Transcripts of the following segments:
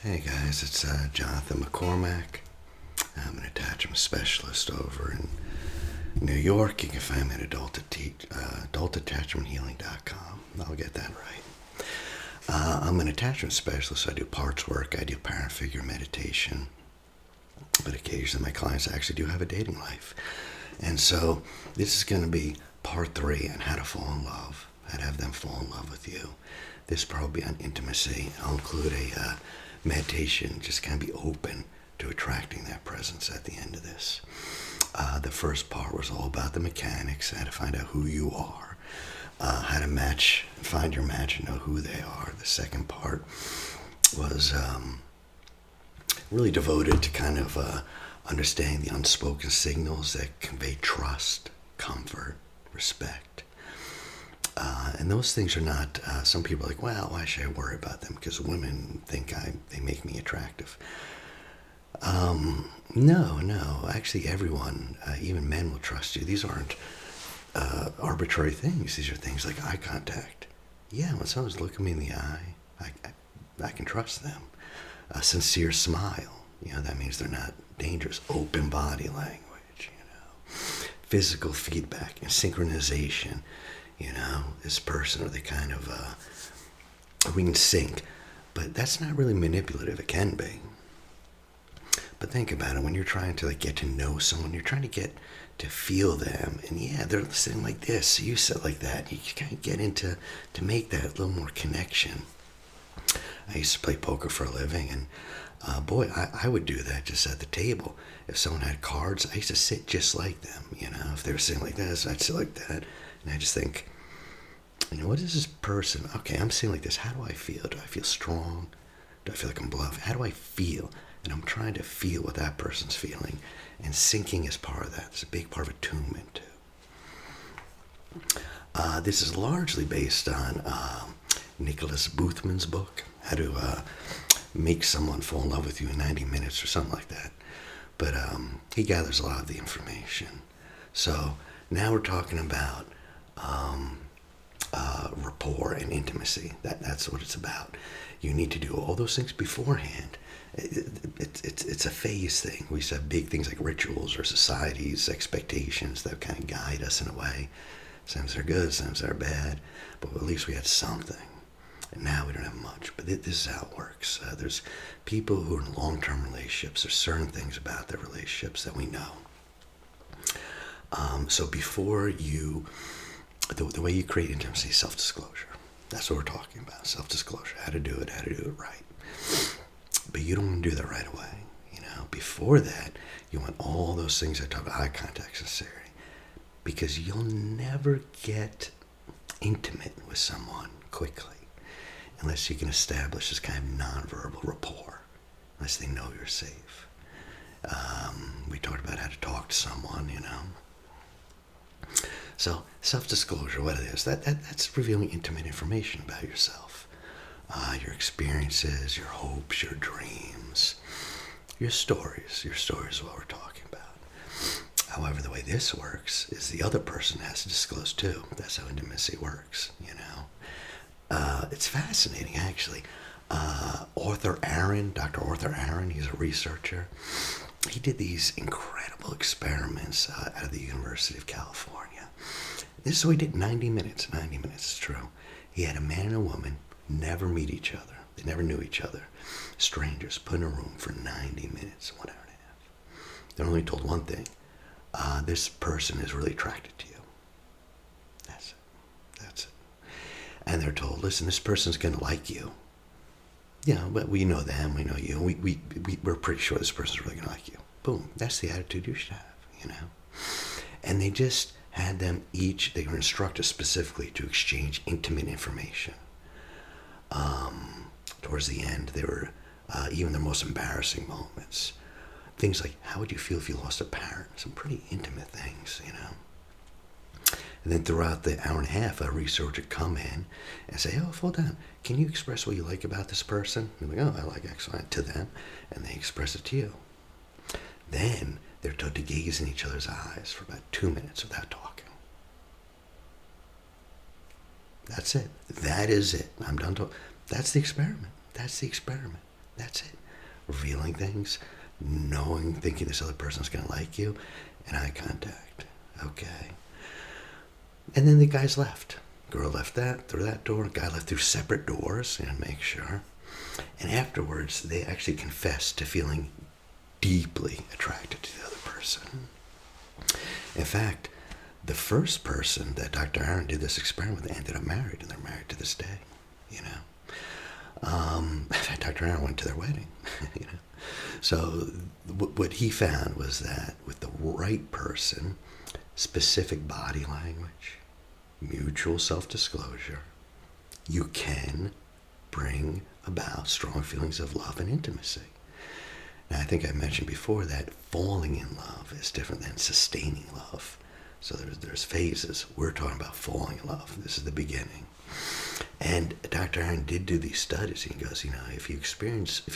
Hey guys, it's Jonathan McCormack. I'm an attachment specialist over in New York. You can find me at adultattachmenthealing.com. I'll get that right. I'm an attachment specialist. I do parts work, I do parent figure meditation, but occasionally my clients actually do have a dating life. And so this is going to be part 3 on how to fall in love, how to have them fall in love with you. This will probably be on intimacy. I'll include a meditation, just kind of be open to attracting that presence at the end of this. The first part was all about the mechanics, how to find out who you are, how to match, find your match and know who they are. The second part was really devoted to kind of understanding the unspoken signals that convey trust, comfort, respect. And those things are not, some people are like, well, why should I worry about them? Because women think they make me attractive. No. Actually, everyone, even men, will trust you. These aren't arbitrary things. These are things like eye contact. Yeah, when someone's looking me in the eye, I can trust them. A sincere smile, that means they're not dangerous. Open body language, physical feedback and synchronization. This person, or they kind of, we can sync, but that's not really manipulative. It can be. But think about it, when you're trying to get to know someone, you're trying to get to feel them, and yeah, they're sitting like this, so you sit like that. You kind of get into, to make that little more connection. I used to play poker for a living, and boy, I would do that just at the table. If someone had cards, I used to sit just like them, if they were sitting like this, I'd sit like that. And I just think, what is this person? Okay, I'm sitting like this. How do I feel? Do I feel strong? Do I feel like I'm bluffing? How do I feel? And I'm trying to feel what that person's feeling. And syncing is part of that. It's a big part of attunement, too. This is largely based on Nicholas Boothman's book, How to Make Someone Fall in Love with You in 90 Minutes or something like that. But he gathers a lot of the information. So now we're talking about rapport and intimacy. That's what it's about. You need to do all those things beforehand. It's a phase thing. We used to have big things like rituals or societies, expectations that kind of guide us in a way. Sometimes they're good, sometimes they're bad, but at least we had something. And now we don't have much. But this is how it works. There's people who are in long-term relationships. There's certain things about their relationships that we know. So before you, the way you create intimacy is self-disclosure. That's what we're talking about, self-disclosure, how to do it right. But you don't want to do that right away. Before that, you want all those things I talk about, eye contact, sincerity, because you'll never get intimate with someone quickly unless you can establish this kind of nonverbal rapport, unless they know you're safe. We talked about how to talk to someone, So self-disclosure, what it is, that's revealing intimate information about yourself, your experiences, your hopes, your dreams, your stories. Your stories is what we're talking about. However, the way this works is the other person has to disclose too. That's how intimacy works, It's fascinating, actually. Dr. Arthur Aaron, he's a researcher. He did these incredible experiments out of the University of California. This is what he did, 90 minutes. 90 minutes, it's true. He had a man and a woman never meet each other. They never knew each other. Strangers put in a room for 90 minutes, 1 hour and a half. They're only told one thing. This person is really attracted to you. That's it. And they're told, listen, this person's going to like you. But we know them, we know you. We're pretty sure this person's really going to like you. Boom. That's the attitude you should have, And they just had them each, they were instructed specifically to exchange intimate information. Towards the end, they were, even their most embarrassing moments. Things like, how would you feel if you lost a parent? Some pretty intimate things, And then throughout the hour and a half, a researcher would come in and say, oh, hold on, can you express what you like about this person? And they're like, oh, I like X, Y, to them. And they express it to you. Then they're told to gaze in each other's eyes for about 2 minutes without talking. That's it. That is it. I'm done talking. That's the experiment. That's it. Revealing things, knowing, thinking this other person's going to like you, and eye contact. Okay. And then the guys left. Girl left through that door. Guy left through separate doors, make sure. And afterwards, they actually confessed to feeling deeply attracted to the other person. In fact, the first person that Dr. Aaron did this experiment with ended up married, and they're married to this day. In fact, Dr. Aaron went to their wedding. So what he found was that with the right person, specific body language, mutual self-disclosure, you can bring about strong feelings of love and intimacy. Now, I think I mentioned before that falling in love is different than sustaining love. So there's phases. We're talking about falling in love. This is the beginning. And Dr. Aaron did do these studies. He goes, if you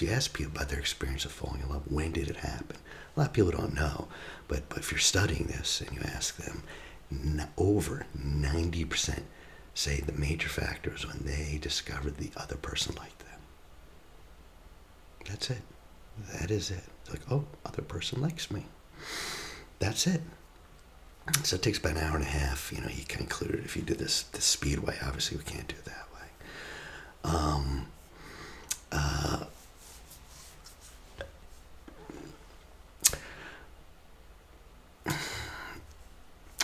ask people about their experience of falling in love, when did it happen? A lot of people don't know. But if you're studying this and you ask them, over 90% say the major factor is when they discovered the other person liked them. That's it. That is it. It's like, oh, other person likes me. That's it. So it takes about an hour and a half. You can include it if you do this the speed way. Obviously, we can't do it that way.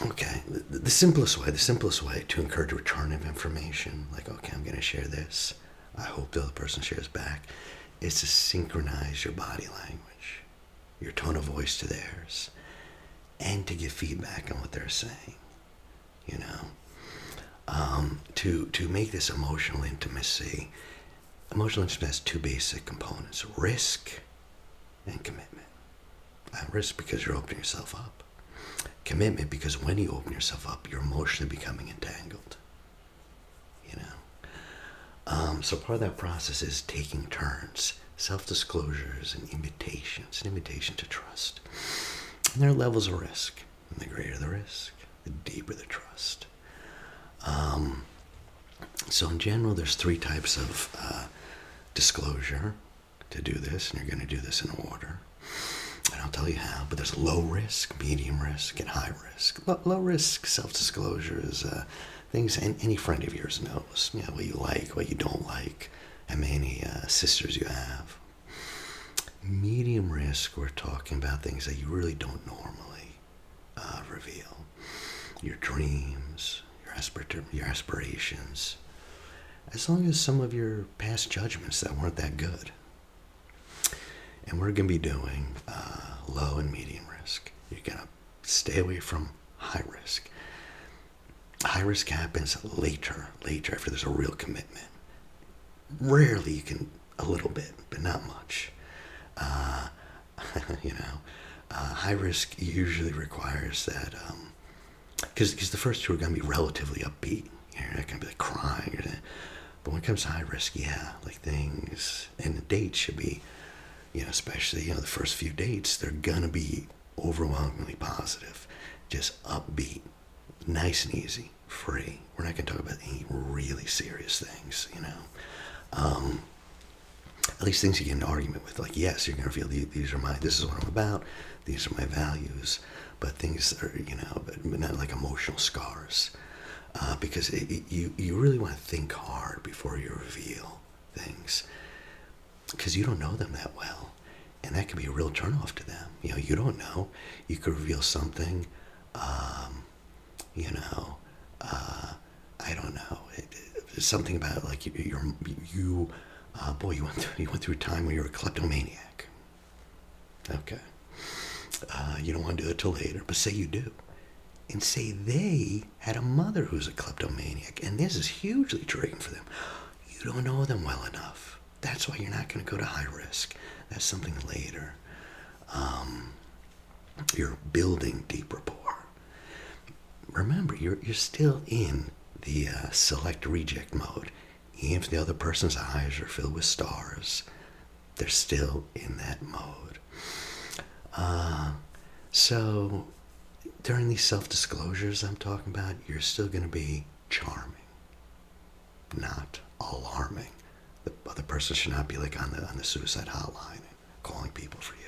Okay, the simplest way to encourage return of information, like, okay, I'm going to share this, I hope the other person shares back, is to synchronize your body language, your tone of voice to theirs, and to give feedback on what they're saying. To make this emotional intimacy has two basic components: risk and commitment. Risk because you're opening yourself up. Commitment because when you open yourself up, you're emotionally becoming entangled. So part of that process is taking turns. Self-disclosure is an invitation. It's an invitation to trust. And there are levels of risk. And the greater the risk, the deeper the trust. So in general, there's three types of disclosure to do this, and you're going to do this in order. And I'll tell you how, but there's low risk, medium risk, and high risk. Low risk self-disclosure is things any friend of yours knows. What you like, what you don't like, how many sisters you have. Medium risk, we're talking about things that you really don't normally reveal. Your dreams, your aspirations. As long as some of your past judgments that weren't that good. And we're going to be doing low and medium risk. You're going to stay away from high risk. High risk happens later after there's a real commitment. Rarely you can, a little bit, but not much. High risk usually requires that, because the first two are going to be relatively upbeat. You're not going to be like crying. But when it comes to high risk, like things, and the dates should be, especially, the first few dates, they're going to be overwhelmingly positive, just upbeat, nice and easy, free. We're not going to talk about any really serious things, At least things you get in an argument with, like, yes, you're going to feel this is what I'm about, these are my values, but things that are, but not like emotional scars. Because you really want to think hard before you reveal things. Because you don't know them that well. And that can be a real turnoff to them. You don't know. You could reveal something, I don't know. Something about, like, you went through a time where you were a kleptomaniac. Okay. You don't want to do it till later, but say you do. And say they had a mother who's a kleptomaniac, and this is hugely triggering for them. You don't know them well enough. That's why you're not going to go to high risk. That's something later. You're building deep rapport. Remember, you're still in the select reject mode. Even if the other person's eyes are filled with stars, they're still in that mode. So during these self-disclosures I'm talking about, you're still going to be charming, not alarming. The other person should not be like on the suicide hotline calling people for you.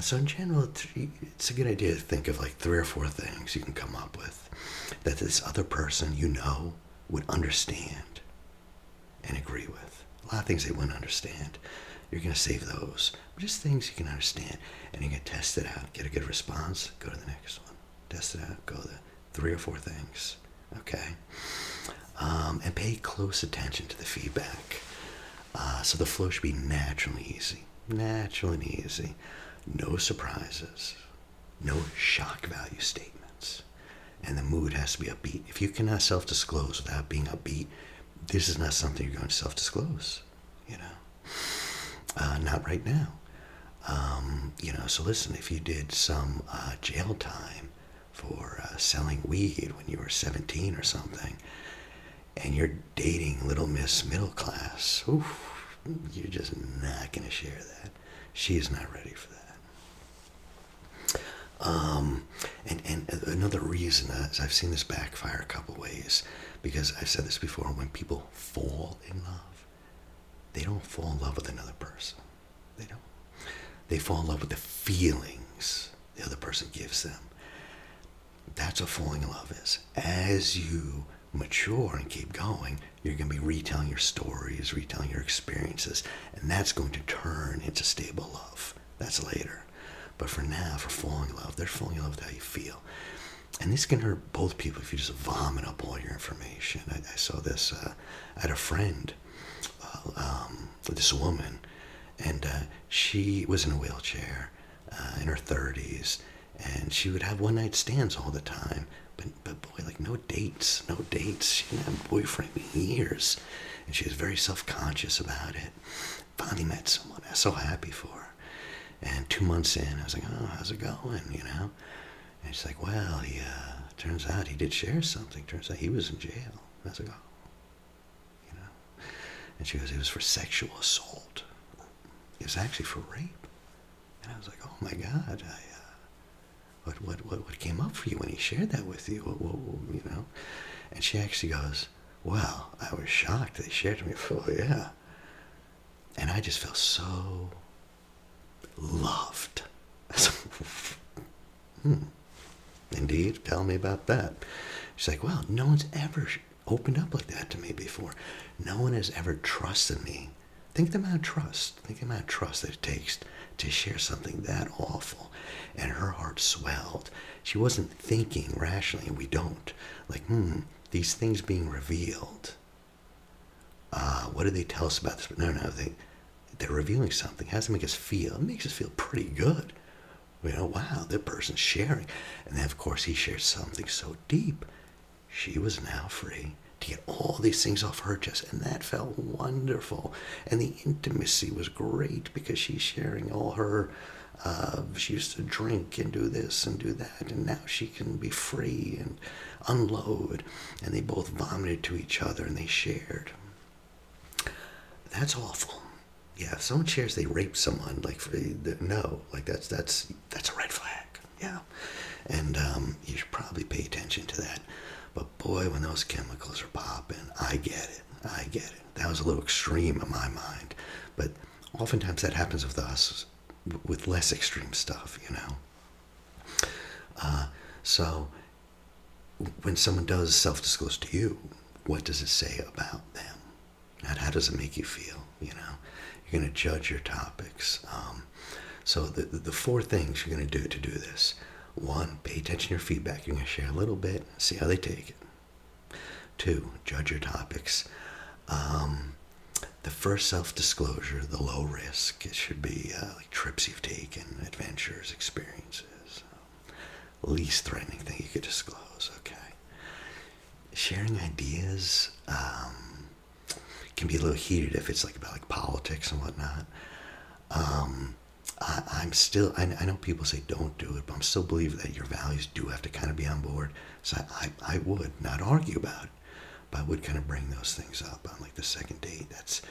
So in general, it's a good idea to think of like 3 or 4 things you can come up with that this other person would understand and agree with. A lot of things they wouldn't understand. You're going to save those. But just things you can understand. And you're going to test it out. Get a good response. Go to the next one. Test it out. Go to 3 or 4 things. Okay? And pay close attention to the feedback. So the flow should be natural and easy. Natural and easy. No surprises. No shock value statements. And the mood has to be upbeat. If you cannot self-disclose without being upbeat, this is not something you're going to self-disclose. Not right now. So listen, if you did some jail time for selling weed when you were 17 or something, and you're dating Little Miss Middle Class, you're just not going to share that. She is not ready for that. And another reason is I've seen this backfire a couple ways, because I've said this before, when people fall in love, they don't fall in love with another person. They don't. They fall in love with the feelings the other person gives them. That's what falling in love is. As you mature and keep going, you're going to be retelling your stories, retelling your experiences, and that's going to turn into stable love. That's later. But for now, for falling in love, they're falling in love with how you feel. And this can hurt both people if you just vomit up all your information. I saw this. I had a friend, this woman, and she was in a wheelchair, in her 30s, and she would have one-night stands all the time. But boy, like no dates. She didn't have a boyfriend in years, and she was very self-conscious about it. Finally met someone. I was so happy for her. And 2 months in, I was like, oh, how's it going, And she's like, well, turns out he did share something. Turns out he was in jail. I was like, oh, And she goes, it was for sexual assault. It was actually for rape. And I was like, oh my God, what came up for you when he shared that with you? And she actually goes, well, I was shocked they shared to me. Oh, yeah. And I just felt so loved. Indeed, tell me about that. She's like, well, no one's ever opened up like that to me before. No one has ever trusted me. Think the amount of trust. Think the amount of trust that it takes to share something that awful. And her heart swelled. She wasn't thinking rationally, and we don't. Like, these things being revealed. What do they tell us about this? But no, they're revealing something. How does it make us feel? It makes us feel pretty good. Wow, that person's sharing. And then, of course, he shared something so deep. She was now free to get all these things off her chest, and that felt wonderful. And the intimacy was great because she's sharing all her, she used to drink and do this and do that, and now she can be free and unload. And they both vomited to each other, and they shared. That's awful. Yeah, if someone shares they raped someone, no, that's a red flag. Yeah, and you should probably pay attention to that. But boy, when those chemicals are popping, I get it. That was a little extreme in my mind, but oftentimes that happens with us, with less extreme stuff, So when someone does self-disclose to you, what does it say about them? Not how does it make you feel? You're going to judge your topics. So the 4 things you're going to do this. 1, pay attention to your feedback. You're going to share a little bit, see how they take it. 2, judge your topics. The first self-disclosure, the low risk, it should be like trips you've taken, adventures, experiences. Least threatening thing you could disclose, okay? Sharing ideas can be a little heated if it's about politics and whatnot. I know people say don't do it, but I'm still believing that your values do have to kind of be on board. So I would not argue about it, but I would kind of bring those things up on the second date. That's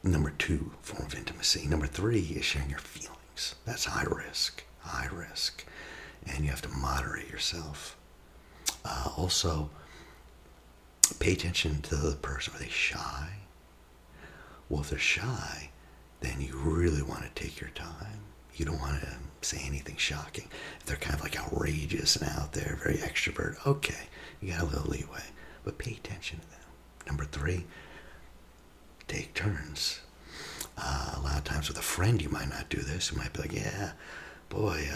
number 2 form of intimacy. Number 3 is sharing your feelings. That's high risk, and you have to moderate yourself. Also, Pay attention to the person. Are they shy? Well, if they're shy, then you really want to take your time. You don't want to say anything shocking. If they're kind of like outrageous and out there, very extrovert, okay, you got a little leeway. But pay attention to them. Number 3, take turns. A lot of times with a friend, you might not do this. You might be like, yeah, boy,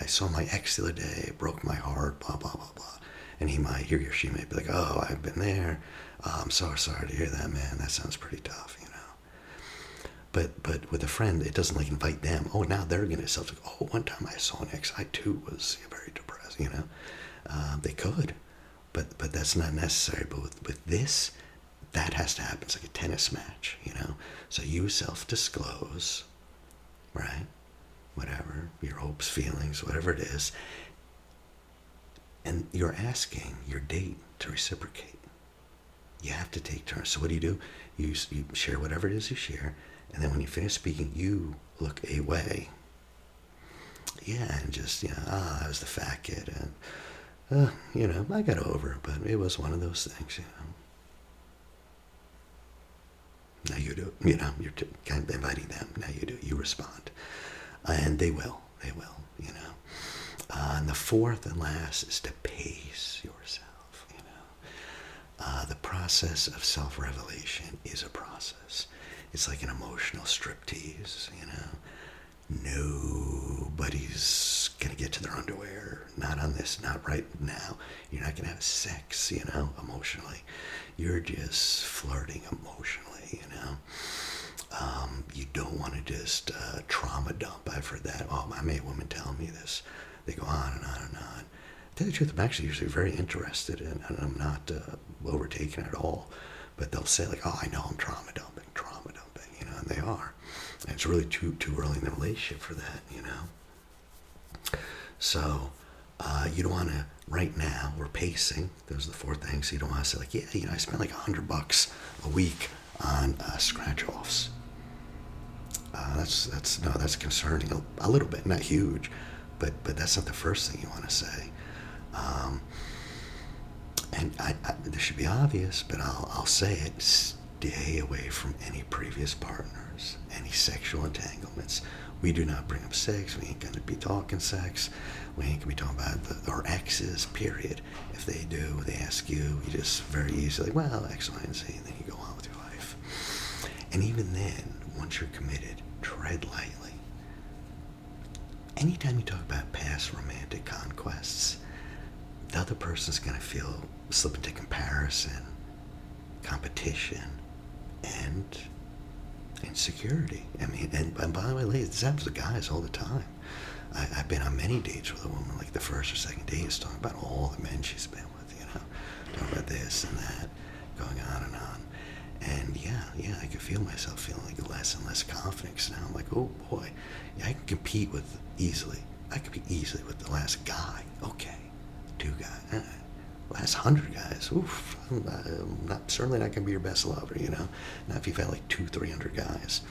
I saw my ex the other day, it broke my heart, blah, blah, blah, blah. And he or she might be like, oh, I've been there. Oh, I'm so sorry to hear that, man. That sounds pretty tough, you know. But with a friend, it doesn't like invite them. Oh, now they're going to self, like, oh, one time I saw an ex, I too was very depressed, you know. They could, but that's not necessary. But with this, that has to happen. It's like a tennis match, you know. So you self-disclose, right? Whatever, your hopes, feelings, whatever it is. And you're asking your date to reciprocate. You have to take turns. So what do? You share whatever it is you share. And then when you finish speaking, you look away. Yeah, and just, you know, I was the fat kid. And, you know, I got over it, but it was one of those things, you know. Now you do it. You know, you're kind of inviting them. Now you do it. You respond. And they will, you know. And the 4th and last is to pace yourself, you know. The process of self-revelation is a process. It's like an emotional striptease, you know. Nobody's going to get to their underwear. Not on this, not right now. You're not going to have sex, you know, emotionally. You're just flirting emotionally, you know. You don't want to just trauma dump. I've heard that. Oh, I made women tell me this. They go on and on and on. To tell you the truth, I'm actually usually very interested in, and I'm not overtaken at all. But they'll say like, oh, I know I'm trauma dumping, you know, and they are. And it's really too early in the relationship for that, you know. So you don't want to, right now, we're pacing. Those are the 4 things. You don't want to say like, yeah, you know, I spent like $100 a week on scratch-offs. That's concerning a little bit, not huge, but that's not the first thing you want to say. And this should be obvious, but I'll say it: stay away from any previous partners, any sexual entanglements. We do not bring up sex. We ain't gonna be talking sex. We ain't gonna be talking about our exes. Period. If they do, they ask you. You just very easily, well, X, Y, and Z, and then you go on with your life. And even then, once you're committed, tread lightly. Anytime you talk about past romantic conquests, the other person's going to slip into comparison, competition, and insecurity. I mean, and by the way, ladies, this happens to guys all the time. I've been on many dates with a woman, like the first or second date is talking about all the men she's been with, you know, talking about this and that, going on and on. And yeah, I could feel myself feeling like less and less confident. So now I'm like, oh boy, yeah, I can compete easily with the last guy. Okay, 2 guys, last 100 guys. Oof, I'm certainly not gonna be your best lover, you know. Not if you've had like 200-300 guys.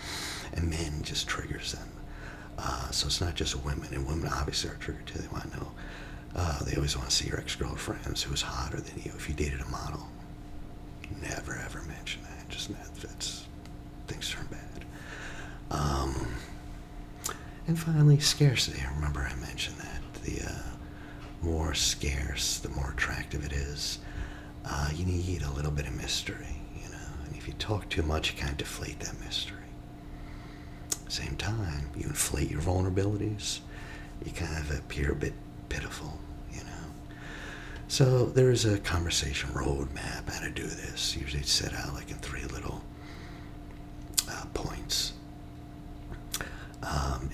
And men just triggers them. So it's not just women, and women obviously are triggered too. They want to know. They always want to see your ex-girlfriends who's hotter than you. If you dated a model, never ever mention that. Just things turn bad. And finally, scarcity. Remember I mentioned that. The more scarce, the more attractive it is. You need a little bit of mystery, you know. And if you talk too much, you kind of deflate that mystery. Same time, you inflate your vulnerabilities. You kind of appear a bit pitiful, you know. So there's a conversation roadmap how to do this. Usually it's set out like in 3 little points.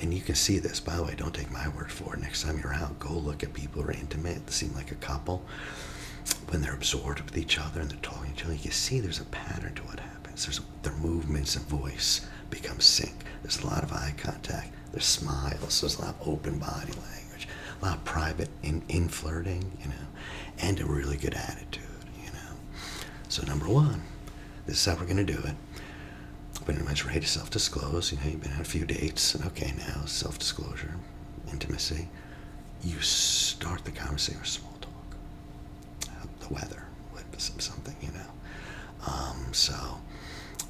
And you can see this, by the way, don't take my word for it. Next time you're out, go look at people who are intimate, seem like a couple. When they're absorbed with each other and they're talking to each other, you can see there's a pattern to what happens. Their movements and voice become sync. There's a lot of eye contact. There's smiles. There's a lot of open body language. A lot of private in flirting, you know, and a really good attitude, you know. So number 1, this is how we're going to do it. When everyone's ready to self-disclose, you know, you've been on a few dates, and okay, now self-disclosure, intimacy. You start the conversation with small talk. The weather, what something,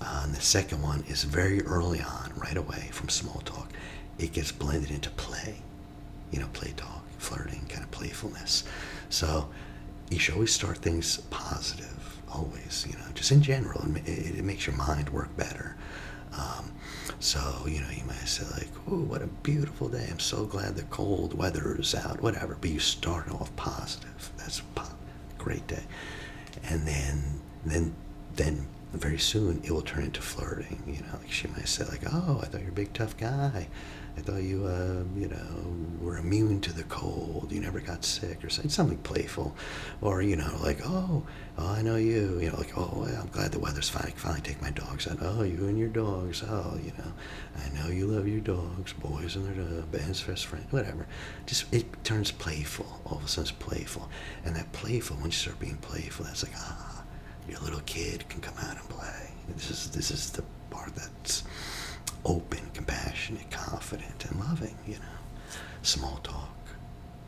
and the second one is very early on, right away from small talk. It gets blended into play, play talk, flirting, kind of playfulness. So you should always start things positive, always, just in general. It makes your mind work better. So, you might say like, "Oh, what a beautiful day. I'm so glad the cold weather is out," whatever. But you start off positive. That's great day. And then very soon it will turn into flirting. Like she might say like, "Oh, I thought you're a big tough guy. I thought you, were immune to the cold. You never got sick," or something playful. Or, like, "Oh, I know you. Like, oh, I'm glad the weather's fine. I can finally take my dogs out. Oh, you and your dogs. Oh, I know you love your dogs. Boys and their best friend, whatever." Just, it turns playful. All of a sudden it's playful. And that playful, once you start being playful, that's like, your little kid can come out and play. This is the part that's open, compassionate, confident, and loving, Small talk,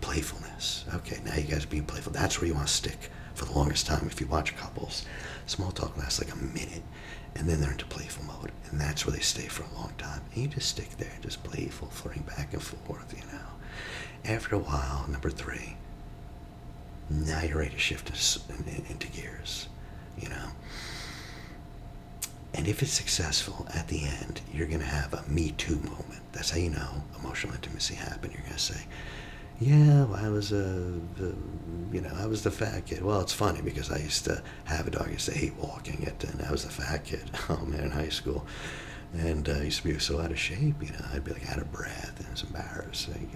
playfulness. Okay, now you guys are being playful. That's where you want to stick for the longest time. If you watch couples, small talk lasts like a minute, and then they're into playful mode, and that's where they stay for a long time. And you just stick there, just playful, flirting back and forth, After a while, number 3, now you're ready to shift into gears, And if it's successful, at the end, you're going to have a Me Too moment. That's how you know emotional intimacy happened. You're going to say, "Yeah, well, I was I was the fat kid." Well, it's funny because I used to have a dog. I used to hate walking it, and I was the fat kid. Oh man, in high school, and I used to be so out of shape. I'd be like out of breath, and it's embarrassing.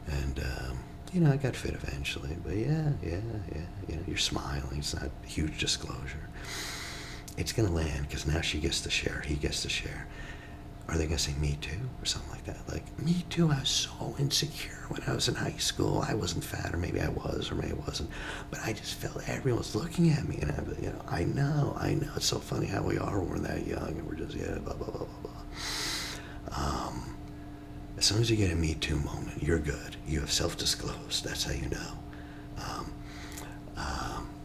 And I got fit eventually. But yeah. You're smiling. It's not a huge disclosure. It's going to land because now she gets to share, he gets to share. Are they going to say "Me too" or something like that? Like, "Me too, I was so insecure when I was in high school. I wasn't fat, or maybe I was, or maybe I wasn't. But I just felt everyone was looking at me." And I know. It's so funny how we are when we're that young and we're just, blah, blah, blah, blah, blah. As soon as you get a Me Too moment, you're good. You have self-disclosed. That's how you know.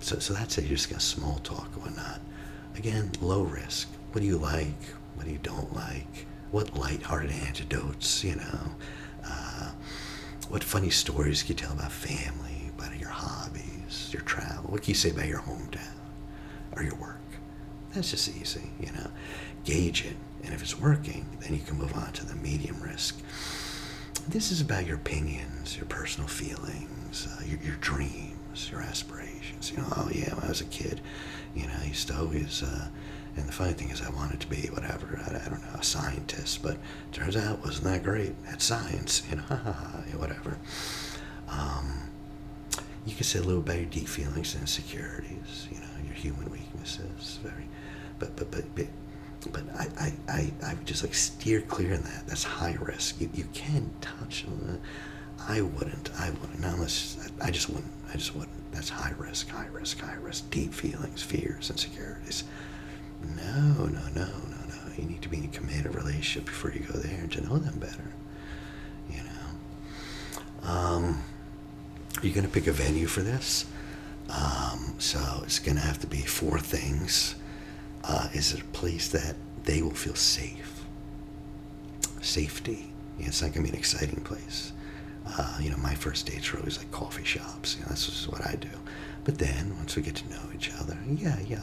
So that's it. You're just going to small talk or whatnot. Again, low risk. What do you like? What do you don't like? What lighthearted anecdotes, what funny stories can you tell about family, about your hobbies, your travel? What can you say about your hometown or your work? That's just easy, Gauge it. And if it's working, then you can move on to the medium risk. This is about your opinions, your personal feelings, your dreams, your aspirations. "Oh yeah, when I was a kid, I used to always, and the funny thing is I wanted to be whatever, I don't know, a scientist, but turns out it wasn't that great at science, whatever." You can say a little about your deep feelings and insecurities, your human weaknesses, but I would just like steer clear in that. That's high risk. You can touch on it. I wouldn't. Not unless, I just wouldn't. That's high risk. Deep feelings, fears, insecurities. No. You need to be in a committed relationship before you go there and to know them better. You're going to pick a venue for this. So it's going to have to be 4 things. Is it a place that they will feel safe? Safety. It's not going to be an exciting place. My first dates are always like coffee shops. That's just what I do. But then once we get to know each other,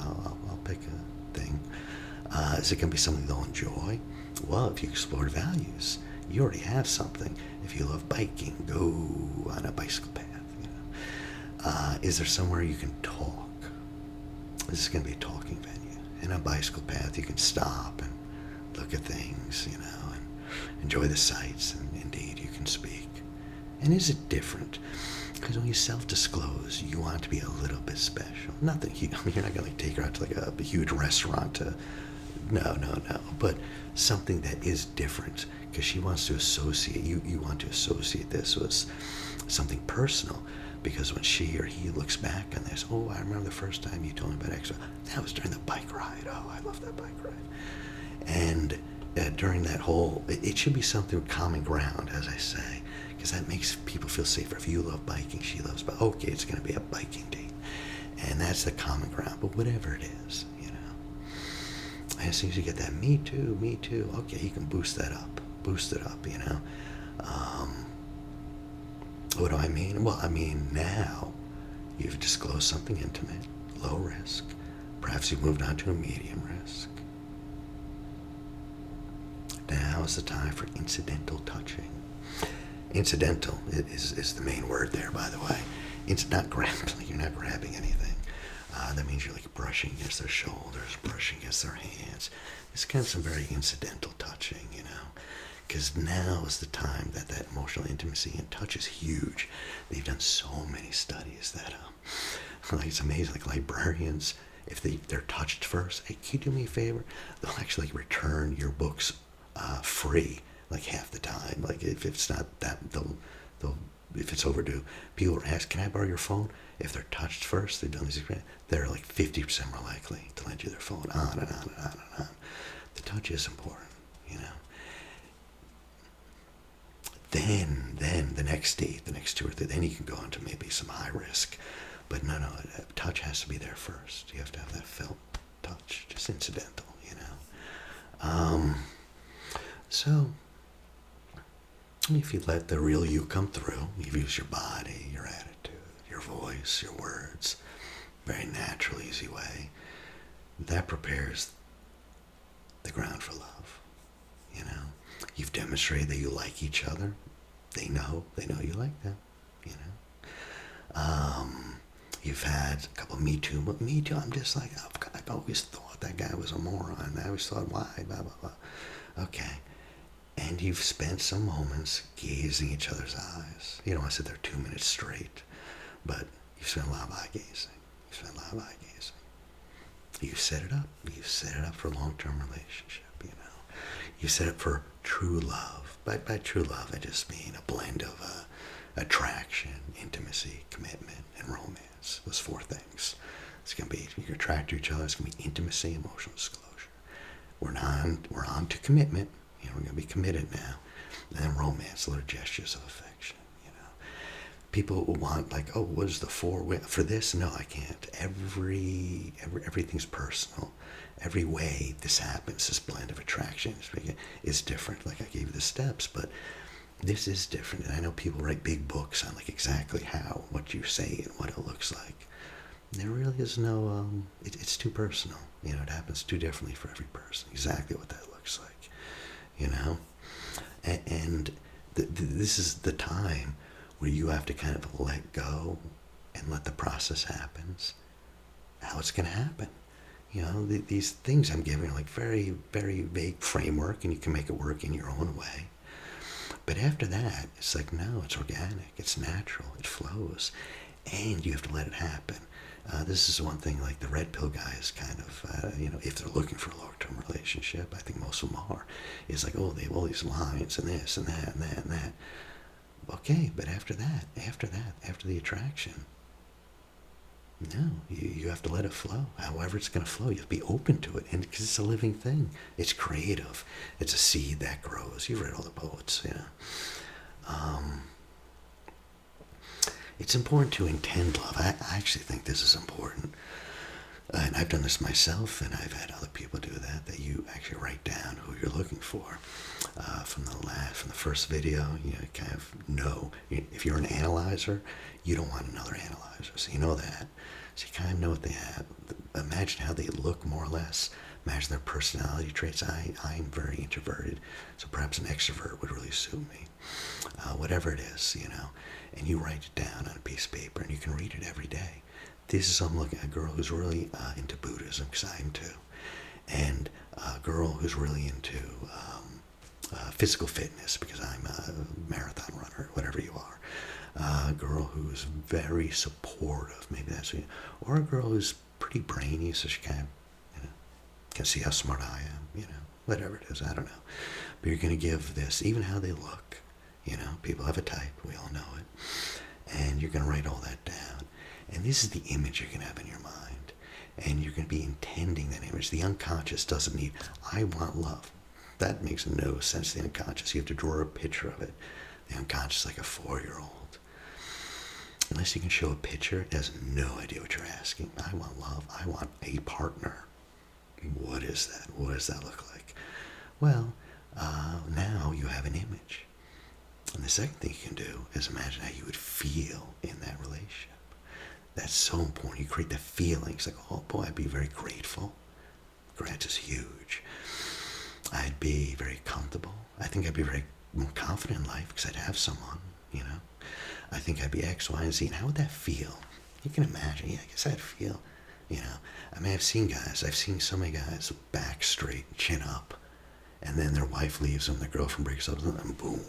I'll pick a thing. Is it going to be something they'll enjoy? Well, if you explore values, you already have something. If you love biking, go on a bicycle path. Is there somewhere you can talk? This is going to be a talking venue. In a bicycle path, you can stop and look at things, and enjoy the sights, and indeed you can speak. And is it different? Because when you self-disclose, you want it to be a little bit special. Nothing huge. You're not going to take her out to like a huge restaurant to, no. But something that is different, because she wants to associate, you want to associate this with something personal. Because when she or he looks back on this, "Oh, I remember the first time you told me about X. That was during the bike ride. Oh, I love that bike ride." And during that whole, it should be something with common ground, as I say, because that makes people feel safer. If you love biking, she loves biking. Okay, it's going to be a biking date. And that's the common ground. But whatever it is, and as soon as you get that me too, okay, you can boost that up. Boost it up, What do I mean? Well, I mean now you've disclosed something intimate, low risk. Perhaps you've moved on to a medium risk. Now is the time for incidental touching. Incidental is the main word there, by the way. It's not grabbing, you're not grabbing anything. That means you're like brushing against their shoulders, brushing against their hands. It's kind of some very incidental touching, because now is the time that emotional intimacy and touch is huge. They've done so many studies that, like, it's amazing. Like librarians, if they're touched first, hey, can you do me a favor? They'll actually return your books free, like half the time. Like if it's not that, they'll if it's overdue, people are asked, can I borrow your phone? If they're touched first, they've done these experiments, they're like 50% more likely to lend you their phone, on and on and on and on. The touch is important, Then the next stage, the next 2 or 3, then you can go into maybe some high risk. But no, touch has to be there first. You have to have that felt touch, just incidental, So, if you let the real you come through, you've used your body, your attitude, your voice, your words, very natural, easy way, that prepares the ground for love, You've demonstrated that you like each other. They know you like them, You've had a couple of Me Too, but Me Too, I'm just like, I've always thought that guy was a moron. I always thought, why, blah, blah, blah. Okay. And you've spent some moments gazing each other's eyes. You don't want to sit there 2 minutes straight, but you've spent a lot of eye gazing. You set it up. You set it up for a long-term relationship, You set it for true love. By true love, I just mean a blend of attraction, intimacy, commitment, and romance. Those 4 things. It's going to be, you're attracted to each other. It's going to be intimacy, emotional disclosure. We're on to commitment. We're going to be committed now. And then romance, little gestures of affection, People will want, like, oh, what is the 4 for this? No, I can't. Everything's personal. Every way this happens, this blend of attraction is different. Like I gave you the steps, but this is different. And I know people write big books on like exactly how, what you say and what it looks like. There really is no, it's too personal. It happens too differently for every person. Exactly what that looks like, And this is the time where you have to kind of let go and let the process happen. How it's going to happen. These things I'm giving are like very, very vague framework, and you can make it work in your own way. But after that, it's like, no, it's organic, it's natural, it flows, and you have to let it happen. This is one thing, like the red pill guys kind of, if they're looking for a long-term relationship, I think most of them are, is like, oh, they have all these lines and this and that and that and that. Okay, but after the attraction, no, you have to let it flow. However it's going to flow, you have to be open to it. And because it's a living thing. It's creative. It's a seed that grows. You've read all the poets, It's important to intend love. I actually think this is important. And I've done this myself, and I've had other people do that you actually write down who you're looking for. From the first video, you kind of know. If you're an analyzer, you don't want another analyzer, so you know that. So you kind of know what they have. Imagine how they look, more or less. Imagine their personality traits. I'm very introverted, so perhaps an extrovert would really suit me. Whatever it is, and you write it down on a piece of paper, and you can read it every day. This is, I'm looking at a girl who's really into Buddhism, because I am too. And a girl who's really into physical fitness, because I'm a marathon runner, whatever you are. A girl who's very supportive, maybe that's what or a girl who's pretty brainy, so she kind of, can see how smart I am, whatever it is, I don't know. But you're going to give this, even how they look, people have a type, we all know it. And you're going to write all that down. And this is the image you're going to have in your mind. And you're going to be intending that image. The unconscious doesn't need, I want love. That makes no sense to the unconscious. You have to draw a picture of it. The unconscious is like a 4-year-old. Unless you can show a picture, it has no idea what you're asking. I want love. I want a partner. What is that? What does that look like? Well, now you have an image. And the second thing you can do is imagine how you would feel in that relationship. That's so important. You create the feelings like, oh boy, I'd be very grateful. Gratitude is huge. I'd be very comfortable. I think I'd be very more confident in life because I'd have someone, you know. I think I'd be X, Y, and Z. And how would that feel? You can imagine. Yeah, I guess I'd feel, you know. I mean, I've seen so many guys back straight, chin up, and then their wife leaves them, their girlfriend breaks up with them, and boom,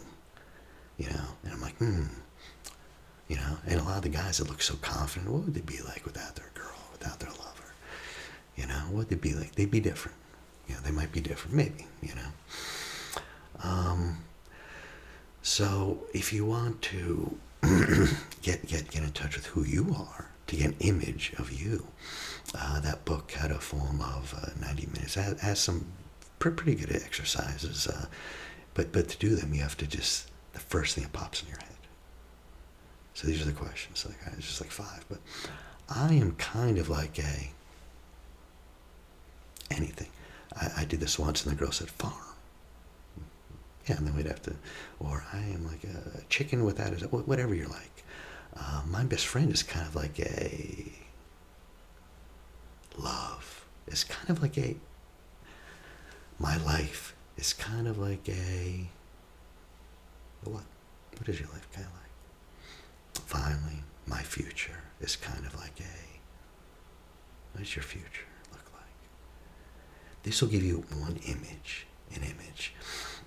you know. And I'm like, you know. And a lot of the guys that look so confident, what would they be like without their girl, without their lover? You know, what would they be like? They'd be different. You know, they might be different, maybe, you know. So if you want to get in touch with who you are, to get an image of you, that book, How to Fall in Love, 90 Minutes, has some pretty good exercises. But to do them, you have to just, the first thing that pops in your head. So these are the questions. Like, it's just like 5. But I am kind of like anything. I did this once, and the girl said, farm. Yeah, and then we'd have to, or I am like a chicken without it, whatever you're like. My best friend is kind of like a love. It's kind of like a, my life is kind of like a, what? What is your life kind of like? Finally, my future is kind of like a, what does your future look like? This will give you one image, an image.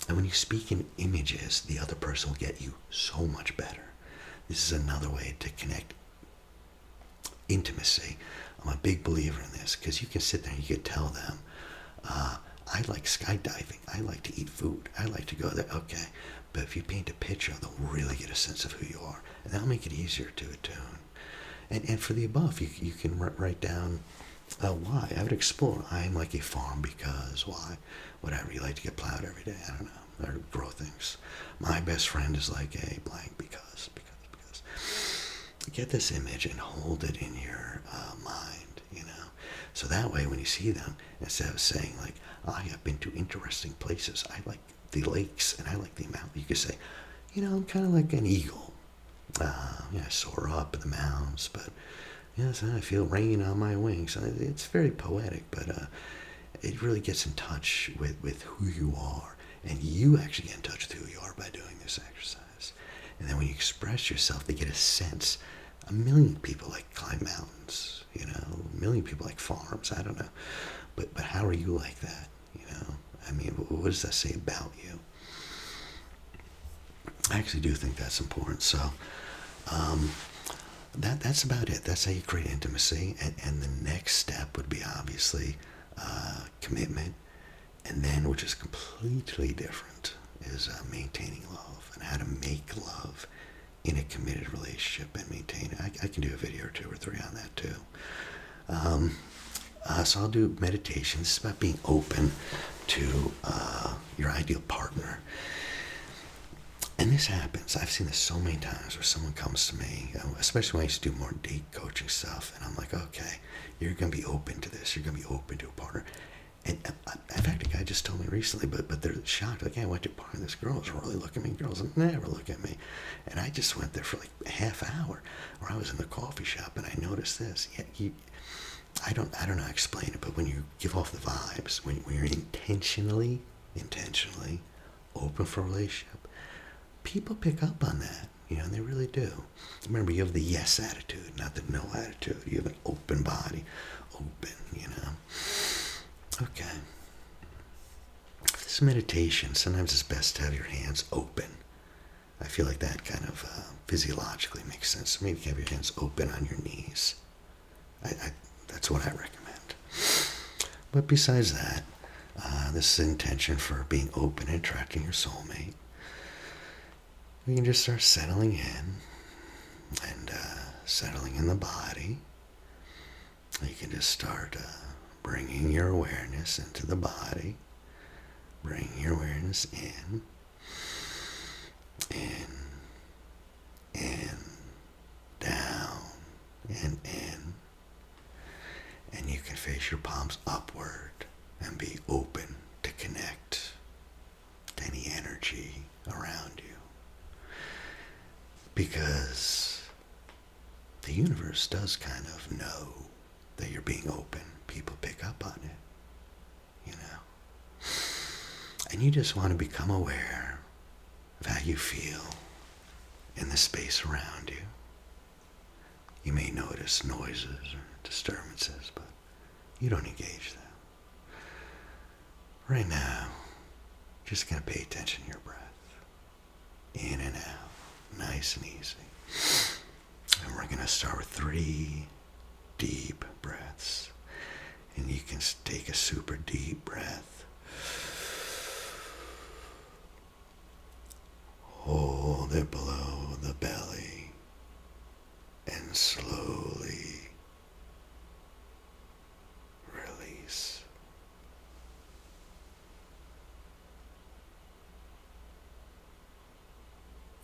And when you speak in images, the other person will get you so much better. This is another way to connect intimacy. I'm a big believer in this because you can sit there and you can tell them, I like skydiving. I like to eat food. I like to go there. Okay. But if you paint a picture, they'll really get a sense of who you are. And that'll make it easier to attune. And for the above, you can write down why. I would explore. I'm like a farm because why? Whatever. You like to get plowed every day. I don't know. Or grow things. My best friend is like a blank because. Get this image and hold it in your mind, you know. So that way when you see them, instead of saying like, I have been to interesting places. I like the lakes and I like the mountains. You could say, you know, I'm kind of like an eagle. I soar up in the mountains, but yes, I feel rain on my wings. It's very poetic, but it really gets in touch with who you are. And you actually get in touch with who you are by doing this exercise. And then when you express yourself, they get a sense. 1 million people like climb mountains, you know, 1 million people like farms, I don't know. But how are you like that, you know? I mean, what does that say about you? I actually do think that's important. So that's about it. That's how you create intimacy. And the next step would be obviously commitment. And then, which is completely different, is maintaining love and how to make love in a committed relationship and maintain it. I can do a video or 2 or 3 on that too. So I'll do meditation. This is about being open to your ideal partner. And this happens. I've seen this so many times where someone comes to me, especially when I used to do more date coaching stuff, and I'm like, okay, you're going to be open to this. You're going to be open to a partner. And in fact, a guy just told me recently, but they're shocked. Like, yeah, I went to a party, this girl was really looking at me. Girls never look at me. And I just went there for like a half hour, or I was in the coffee shop and I noticed this. Yeah, I don't know how to explain it, but when you give off the vibes, when you're intentionally open for a relationship, people pick up on that, you know, and they really do. Remember, you have the yes attitude, not the no attitude. You have an open body, open, you know. Okay. This meditation, sometimes it's best to have your hands open. I feel like that kind of physiologically makes sense. Maybe have your hands open on your knees. That's what I recommend. But besides that, this is intention for being open and attracting your soulmate. We can just start settling in and settling in the body. You can just start bringing your awareness into the body. Bring your awareness in, down, and in. And you can face your palms upward and be open to connect to any energy around you. Because the universe does kind of know that you're being open. People pick up on it, you know. And you just want to become aware of how you feel in the space around you. You may notice noises or disturbances, but you don't engage them. Right now, just going to pay attention to your breath. In and out, nice and easy. And we're going to start with 3 deep breaths. And you can take a super deep breath. Hold it below the belly and slowly release.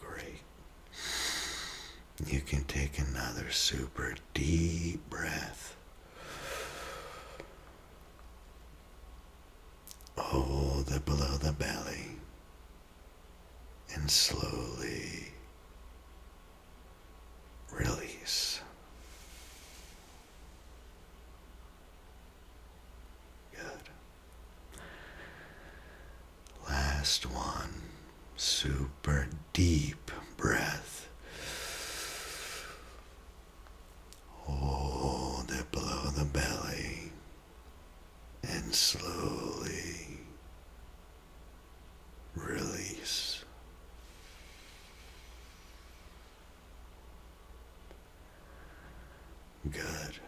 Great. You can take another super deep breath. Hold it below the belly and slowly release. Good. Last one. Super deep breath. Hold it below the belly and slowly release. Good.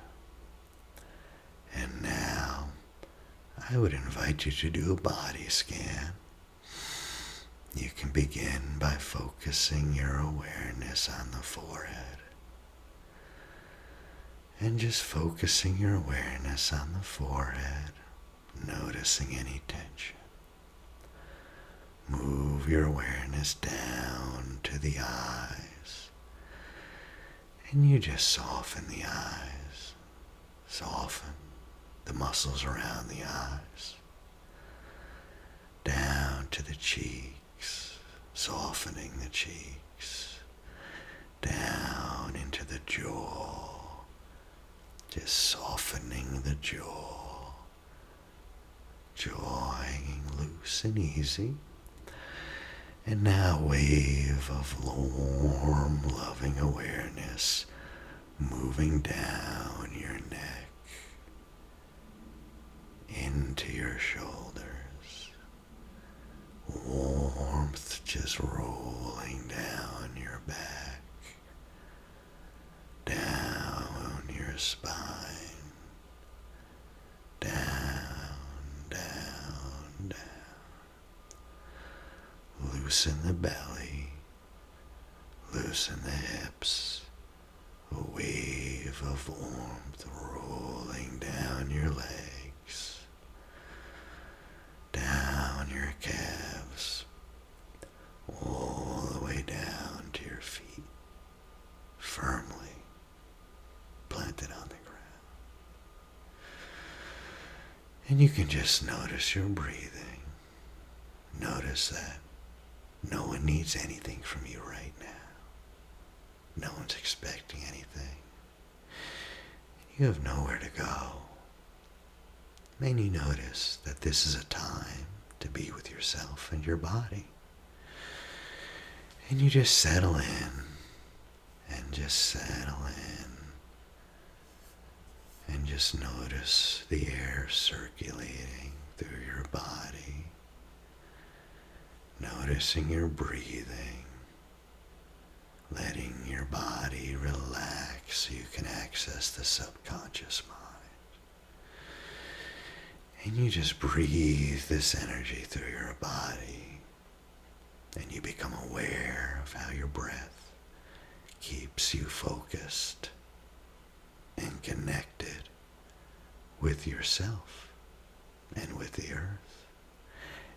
And now I would invite you to do a body scan. You can begin by focusing your awareness on the forehead. And just focusing your awareness on the forehead, noticing any tension. Move your awareness down to the eyes. And you just soften the eyes. Soften the muscles around the eyes. Down to the cheeks, softening the cheeks. Down into the jaw. Just softening the jaw. Jaw hanging loose and easy. And now a wave of warm, loving awareness moving down your neck into your shoulders. Warmth just rolling down your back, down your spine, down, down, down. Loosen the belly, loosen the hips, a wave of warmth rolling down your legs, down your calves, all the way down to your feet, firmly planted on the ground. And you can just notice your breathing. Notice that no one needs anything from you right now. No one's expecting anything. You have nowhere to go. And you notice that this is a time to be with yourself and your body. And you just settle in, and just settle in, and just notice the air circulating through your body. Noticing your breathing, letting your body relax so you can access the subconscious mind. And you just breathe this energy through your body, and you become aware of how your breath keeps you focused and connected with yourself and with the earth.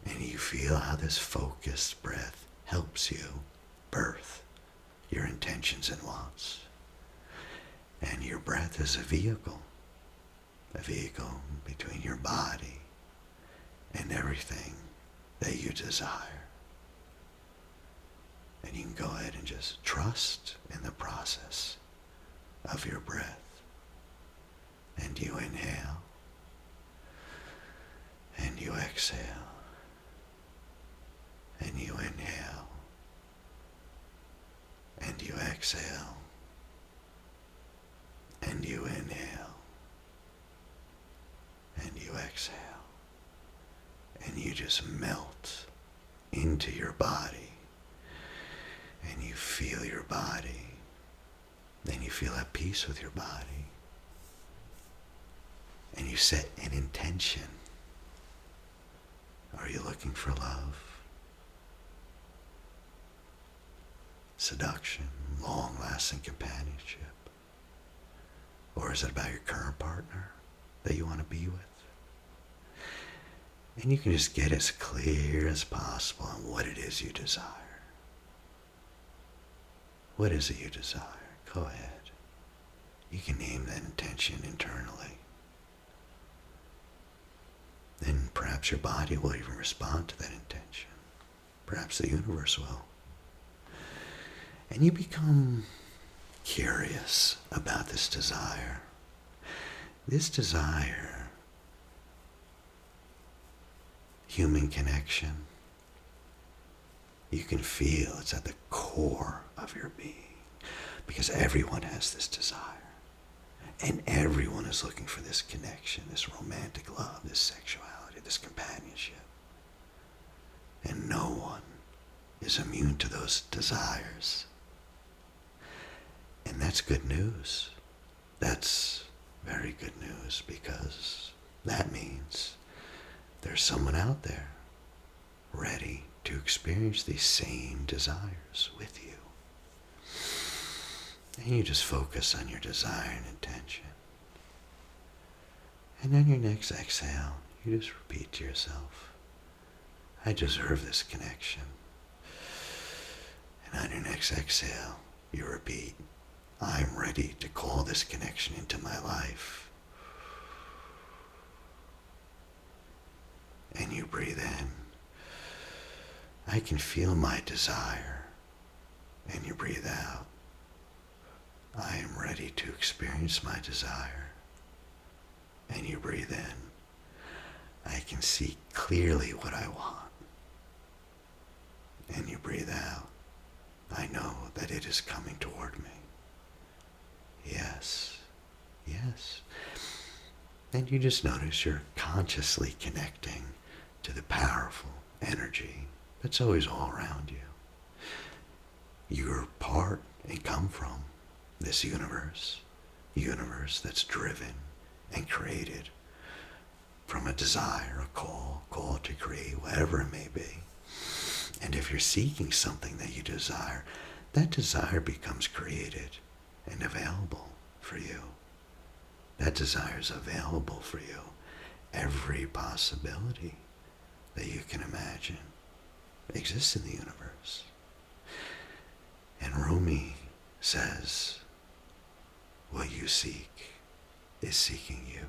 And you feel how this focused breath helps you birth your intentions and wants. And your breath is a vehicle between your body and everything that you desire. And you can go ahead and just trust in the process of your breath. And you inhale, and you exhale, and you inhale, and you exhale, and you inhale, and you exhale, and you just melt into your body, and you feel your body, then you feel at peace with your body, and you set an intention. Are you looking for love, seduction, long-lasting companionship? Or is it about your current partner that you want to be with? And you can just get as clear as possible on what it is you desire. What is it you desire? Go ahead. You can name that intention internally. Then perhaps your body will even respond to that intention. Perhaps the universe will. And you become curious about this desire. This desire, human connection, you can feel it's at the core of your being, because everyone has this desire. And everyone is looking for this connection, this romantic love, this sexuality, this companionship. And no one is immune to those desires. And that's good news. That's very good news, because that means there's someone out there ready to experience these same desires with you. And you just focus on your desire and intention. And on your next exhale, you just repeat to yourself, I deserve this connection. And on your next exhale, you repeat, I'm ready to call this connection into my life. And you breathe in, I can feel my desire. And you breathe out, I am ready to experience my desire. And you breathe in, I can see clearly what I want. And you breathe out, I know that it is coming toward me. Yes, yes. And you just notice you're consciously connecting to the powerful energy that's always all around you. You're part and come from this universe that's driven and created from a desire, a call to create, whatever it may be. And if you're seeking something that you desire, that desire becomes created and available for you. That desire is available for you. Every possibility that you can imagine exists in the universe. And Rumi says, what you seek is seeking you.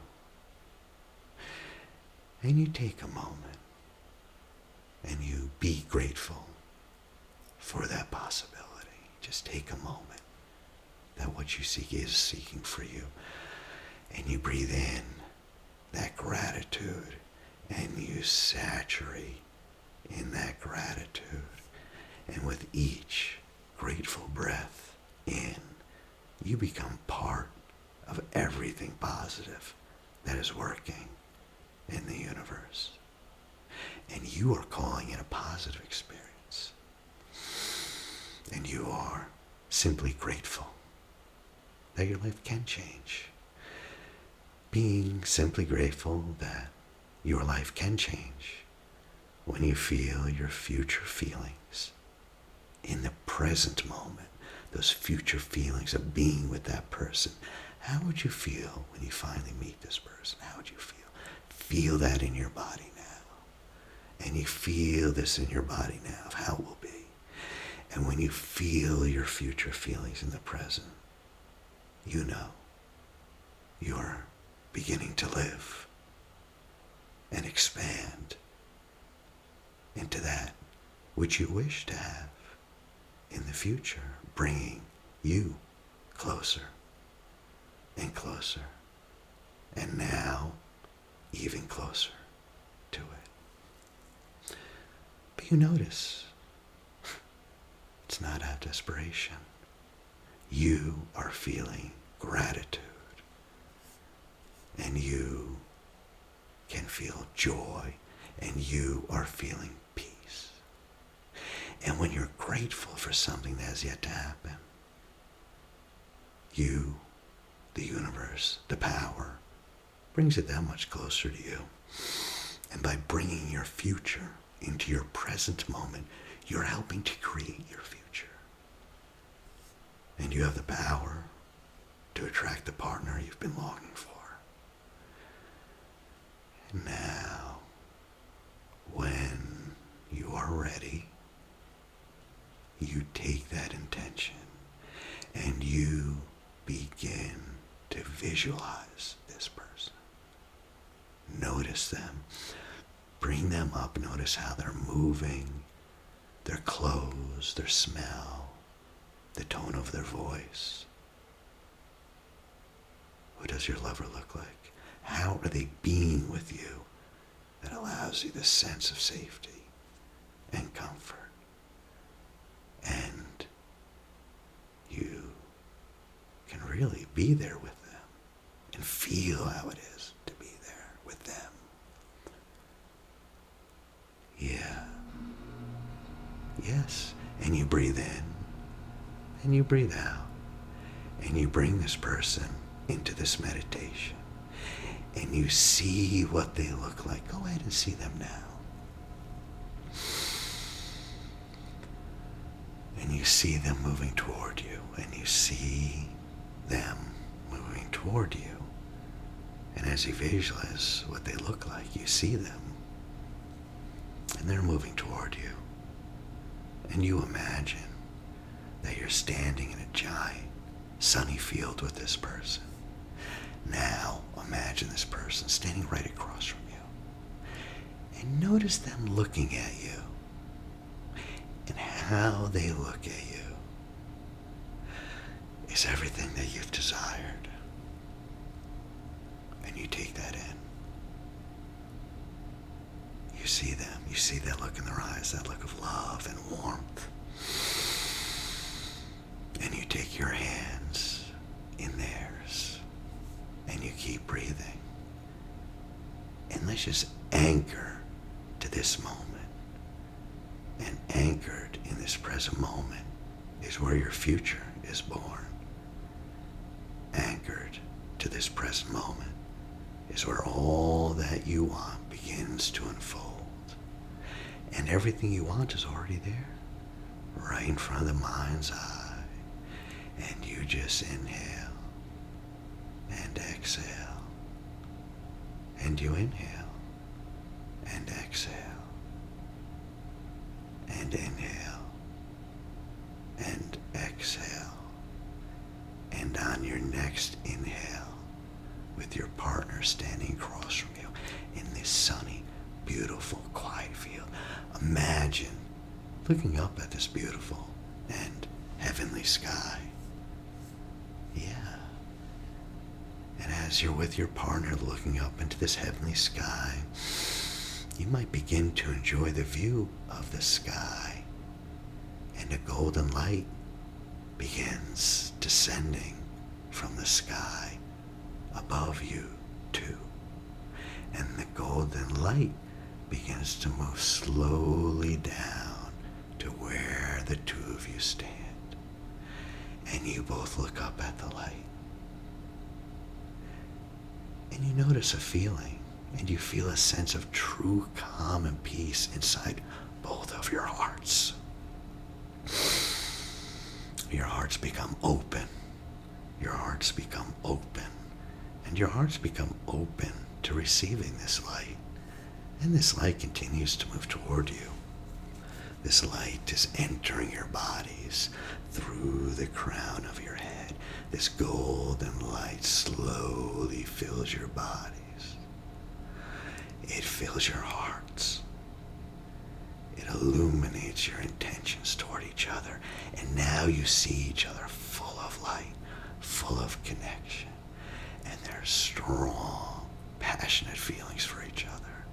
And you take a moment and you be grateful for that possibility. Just take a moment that what you seek is seeking for you. And you breathe in that gratitude and you saturate in that gratitude. And with each grateful breath in, you become part of everything positive that is working in the universe. And you are calling it a positive experience. And you are simply grateful that your life can change. Being simply grateful that your life can change when you feel your future feelings in the present moment, those future feelings of being with that person. How would you feel when you finally meet this person? How would you feel? Feel that in your body now. And you feel this in your body now of how it will be. And when you feel your future feelings in the present, you know you're beginning to live and expand into that which you wish to have in the future, bringing you closer and closer, and now even closer to it. But you notice, it's not out of desperation. You are feeling gratitude, and you can feel joy, and you are feeling peace. And when you're grateful for something that has yet to happen, you, the universe, the power, brings it that much closer to you. And by bringing your future into your present moment, you're helping to create your future. And you have the power to attract the partner you've been longing for. And now, when you are ready, you take that intention and you begin to visualize this person. Notice them. Bring them up. Notice how they're moving, their clothes, their smell, the tone of their voice. What does your lover look like? How are they being with you that allows you this sense of safety and comfort? And you can really be there with them and feel how it is to be there with them. Yeah. Yes. And you breathe in and you breathe out, and you bring this person into this meditation, and you see what they look like. Go ahead and see them now. And you see them moving toward you, and you see them moving toward you. And as you visualize what they look like, you see them, and they're moving toward you. And you imagine that you're standing in a giant sunny field with this person. Now imagine this person standing right across from you. And notice them looking at you and how they look at you is everything that you've desired. And you take that in. You see them. You see that look in their eyes, that look of love and warmth. And you take your hands in theirs and you keep breathing. And let's just anchor to this moment. And anchored in this present moment is where your future is born. Anchored to this present moment is where all that you want begins to unfold. And everything you want is already there, right in front of the mind's eye. And you just inhale and exhale. And you inhale and exhale. And inhale and exhale. And on your next inhale, with your partner standing across from you in this sunny, beautiful, quiet field, imagine looking up at this beautiful and heavenly sky. Yeah. And as you're with your partner looking up into this heavenly sky, you might begin to enjoy the view of the sky, and a golden light begins descending from the sky above you too. And the golden light begins to move slowly down to where the two of you stand. And you both look up at the light. And you notice a feeling, and you feel a sense of true calm and peace inside both of your hearts. Your hearts become open. Your hearts become open. And your hearts become open to receiving this light. And this light continues to move toward you. This light is entering your bodies through the crown of your head, This golden light slowly fills your bodies. It fills your hearts. It illuminates your intentions toward each other. And now you see each other full of light, full of connection. And there's strong, passionate feelings for each other.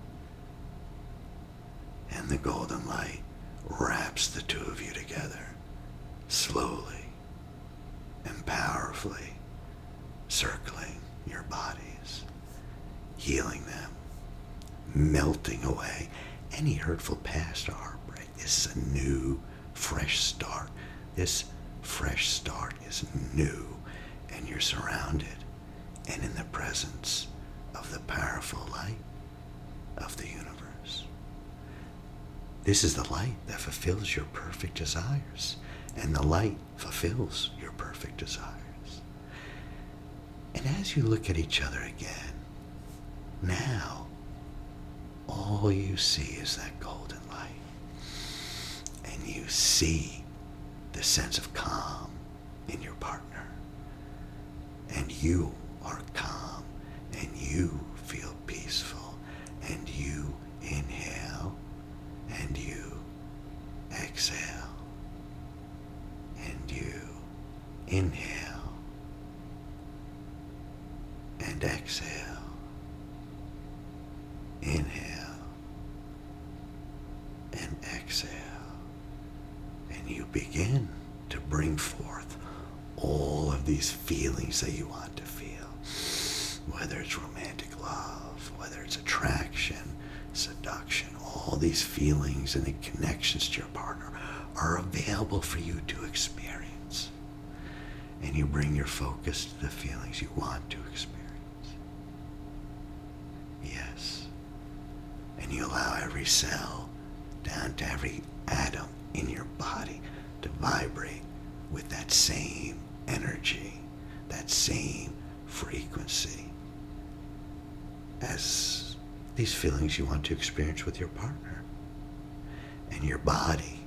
And the golden light wraps the two of you together, slowly and powerfully, circling your bodies, healing them, melting away any hurtful past or heartbreak. This is a new, fresh start. This fresh start is new, and you're surrounded and in the presence of the powerful light of the universe. This is the light that fulfills your perfect desires, and the light fulfills your perfect desires. And as you look at each other again, now all you see is that golden light. And you see the sense of calm in your partner. And you are calm, and you feel peaceful, and you inhale, and you exhale, and you inhale, and exhale, inhale, and exhale, and you begin to bring forth all of these feelings that you want to feel, whether it's romantic love, whether it's attraction, seduction. All these feelings and the connections to your partner are available for you to experience, and you bring your focus to the feelings you want to experience. Yes. And you allow every cell down to every atom in your body to vibrate with that same energy, that same frequency as these feelings you want to experience with your partner. And your body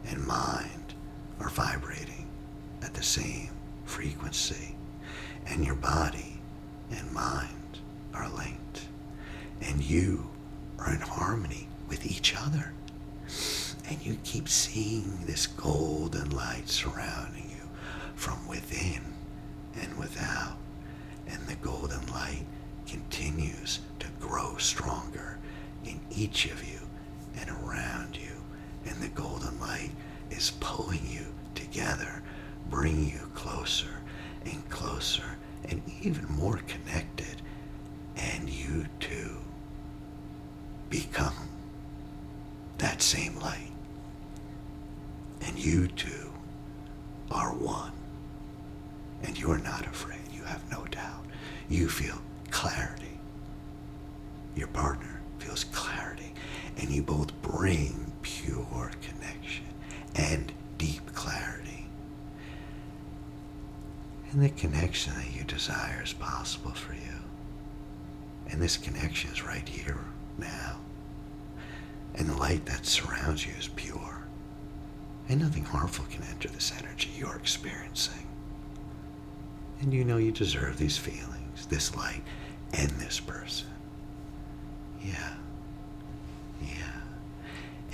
and mind are vibrating at the same frequency. And your body and mind are linked. And you are in harmony with each other. And you keep seeing this golden light surrounding you from within and without. And the golden light continues to grow stronger in each of you and around you. And the golden light is pulling you together, bringing you closer and closer and even more connected. And you too become that same light. And you two are one. And you are not afraid. You have no doubt. You feel clarity. Your partner feels clarity. And you both bring pure connection and deep clarity. And the connection that you desire is possible for you. And this connection is right here now. And the light that surrounds you is pure. And nothing harmful can enter this energy you're experiencing. And you know you deserve these feelings, this light, and this person. Yeah.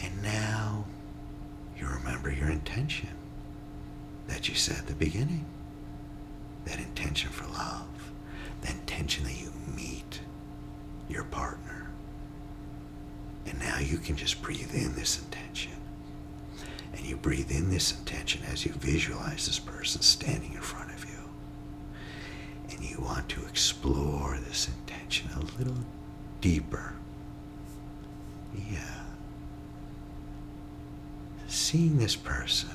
And now you remember your intention that you said at the beginning. That intention for love. That intention that you meet your partner. And now you can just breathe in this intention. And you breathe in this intention as you visualize this person standing in front of you. And you want to explore this intention a little deeper. Yeah. Seeing this person.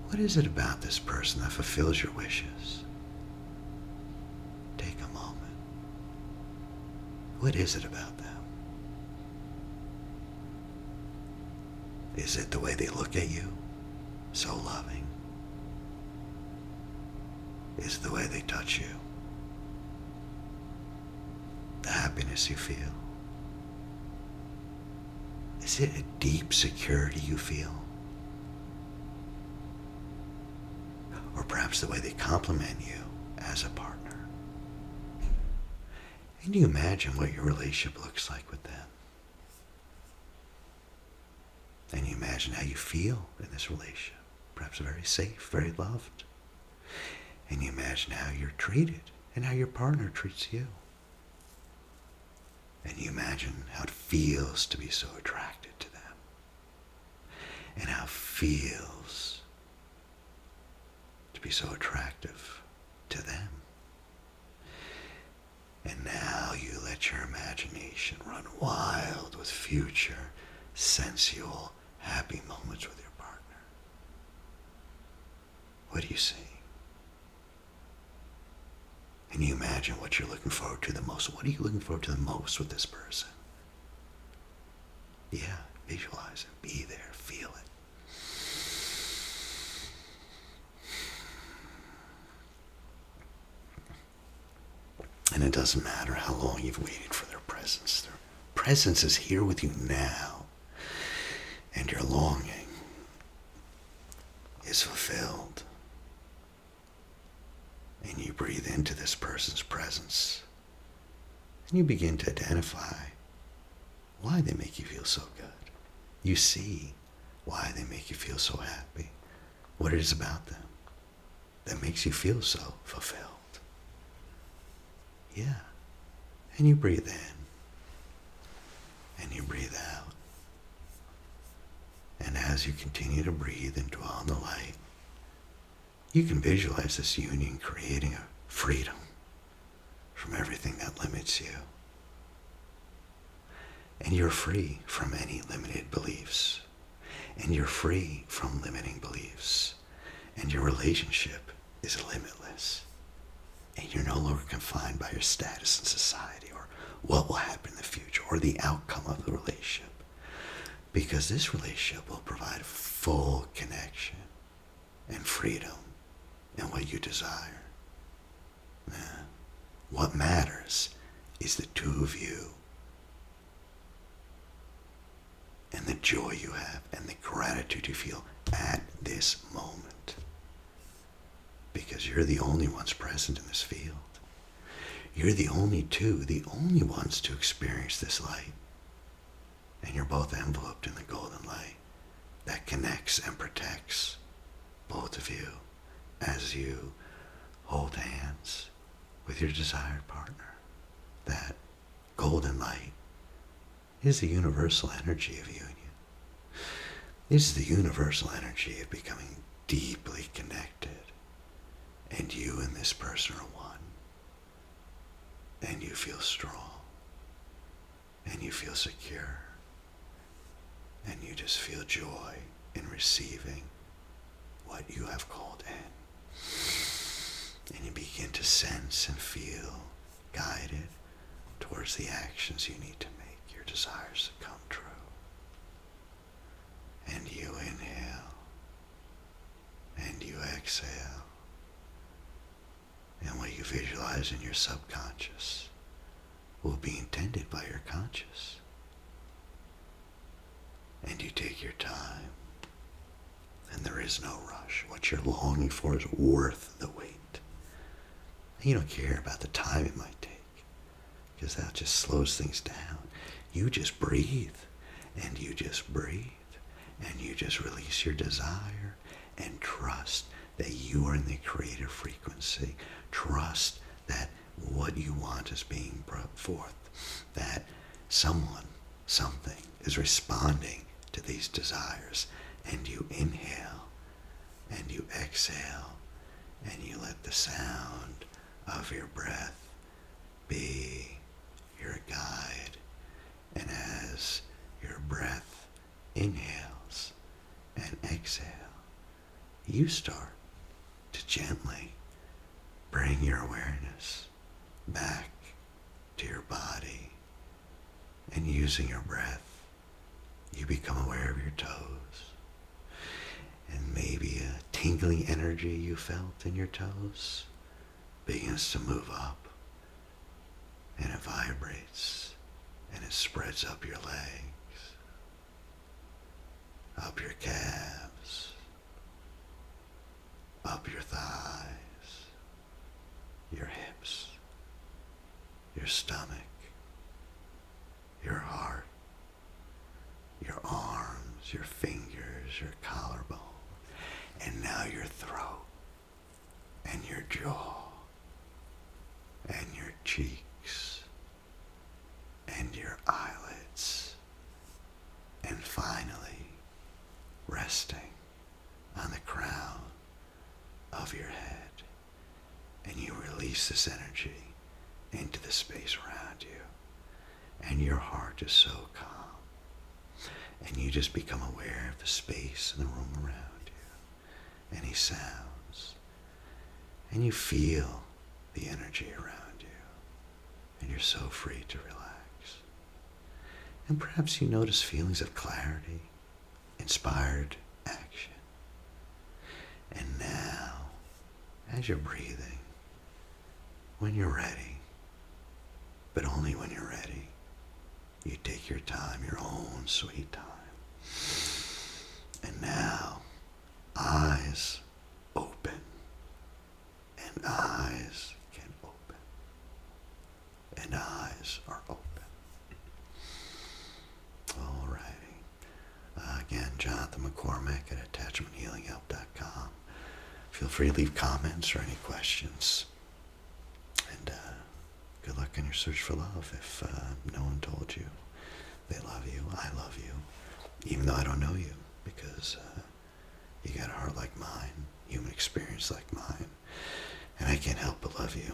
What is it about this person that fulfills your wishes? Take a moment. What is it about them? Is it the way they look at you? So loving. Is it the way they touch you? The happiness you feel? Is it a deep security you feel? or perhaps the way they compliment you as a partner. And you imagine what your relationship looks like with them. And you imagine how you feel in this relationship. Perhaps very safe, very loved. And you imagine how you're treated and how your partner treats you. And you imagine how it feels to be so attracted to them. And how it feels to be so attractive to them. And now you let your imagination run wild with future, sensual, happy moments with your partner. What do you see? And you imagine what you're looking forward to the most. What are you looking forward to the most with this person? Yeah, visualize it. Be there. Feel it. And it doesn't matter how long you've waited for their presence. Their presence is here with you now. And your longing is fulfilled. And you breathe into this person's presence. And you begin to identify why they make you feel so good. You see why they make you feel so happy. What it is about them that makes you feel so fulfilled. Yeah. And you breathe in. And you breathe out. And as you continue to breathe and dwell on the light, you can visualize this union creating a freedom from everything that limits you. And you're free from any limited beliefs. And you're free from limiting beliefs. And your relationship is limitless. And you're no longer confined by your status in society or what will happen in the future or the outcome of the relationship. Because this relationship will provide full connection and freedom in what you desire. What matters is the two of you and the joy you have and the gratitude you feel at this moment. Because you're the only ones present in this field. You're the only ones to experience this light. And you're both enveloped in the golden light that connects and protects both of you as you hold hands with your desired partner. That golden light is the universal energy of union. This is the universal energy of becoming deeply connected. And you and this person are one. And you feel strong. And you feel secure. And you just feel joy in receiving what you have called in. And you begin to sense and feel guided towards the actions you need to make your desires to come true. And you inhale. And you exhale. And what you visualize in your subconscious will be intended by your conscious. And you take your time. And there is no rush. What you're longing for is worth the wait. And you don't care about the time it might take, because that just slows things down. You just breathe. And you just breathe. And you just release your desire. And trust that you are in the creative frequency. Trust that what you want is being brought forth. That someone, something is responding to these desires. And you inhale. And you exhale. And you let the sound of your breath be your guide. And as your breath inhales and exhale, you start to gently bring your awareness back to your body. And using your breath, you become aware of your toes. And maybe a tingling energy you felt in your toes begins to move up. And it vibrates. And it spreads up your legs, up your calves, up your thighs, your hips, your stomach, your heart, your arms, your fingers, your collarbone, and now your throat, and your jaw, and your cheeks, and your eyelids, and finally resting on the crown of your head. And you release this energy into the space around you. And your heart is so calm. And you just become aware of the space in the room around you. Any sounds. And you feel the energy around you. And you're so free to relax. And perhaps you notice feelings of clarity, inspired action. And now, as you're breathing, when you're ready, but only when you're ready, you take your time, your own sweet time. And now, eyes open, and eyes can open, and eyes are open. Alrighty. Again, Jonathan McCormick at attachmenthealinghelp.com. Feel free to leave comments or any questions. And good luck in your search for love. If no one told you they love you, I love you, even though I don't know you, because you got a heart like mine, human experience like mine, and I can't help but love you.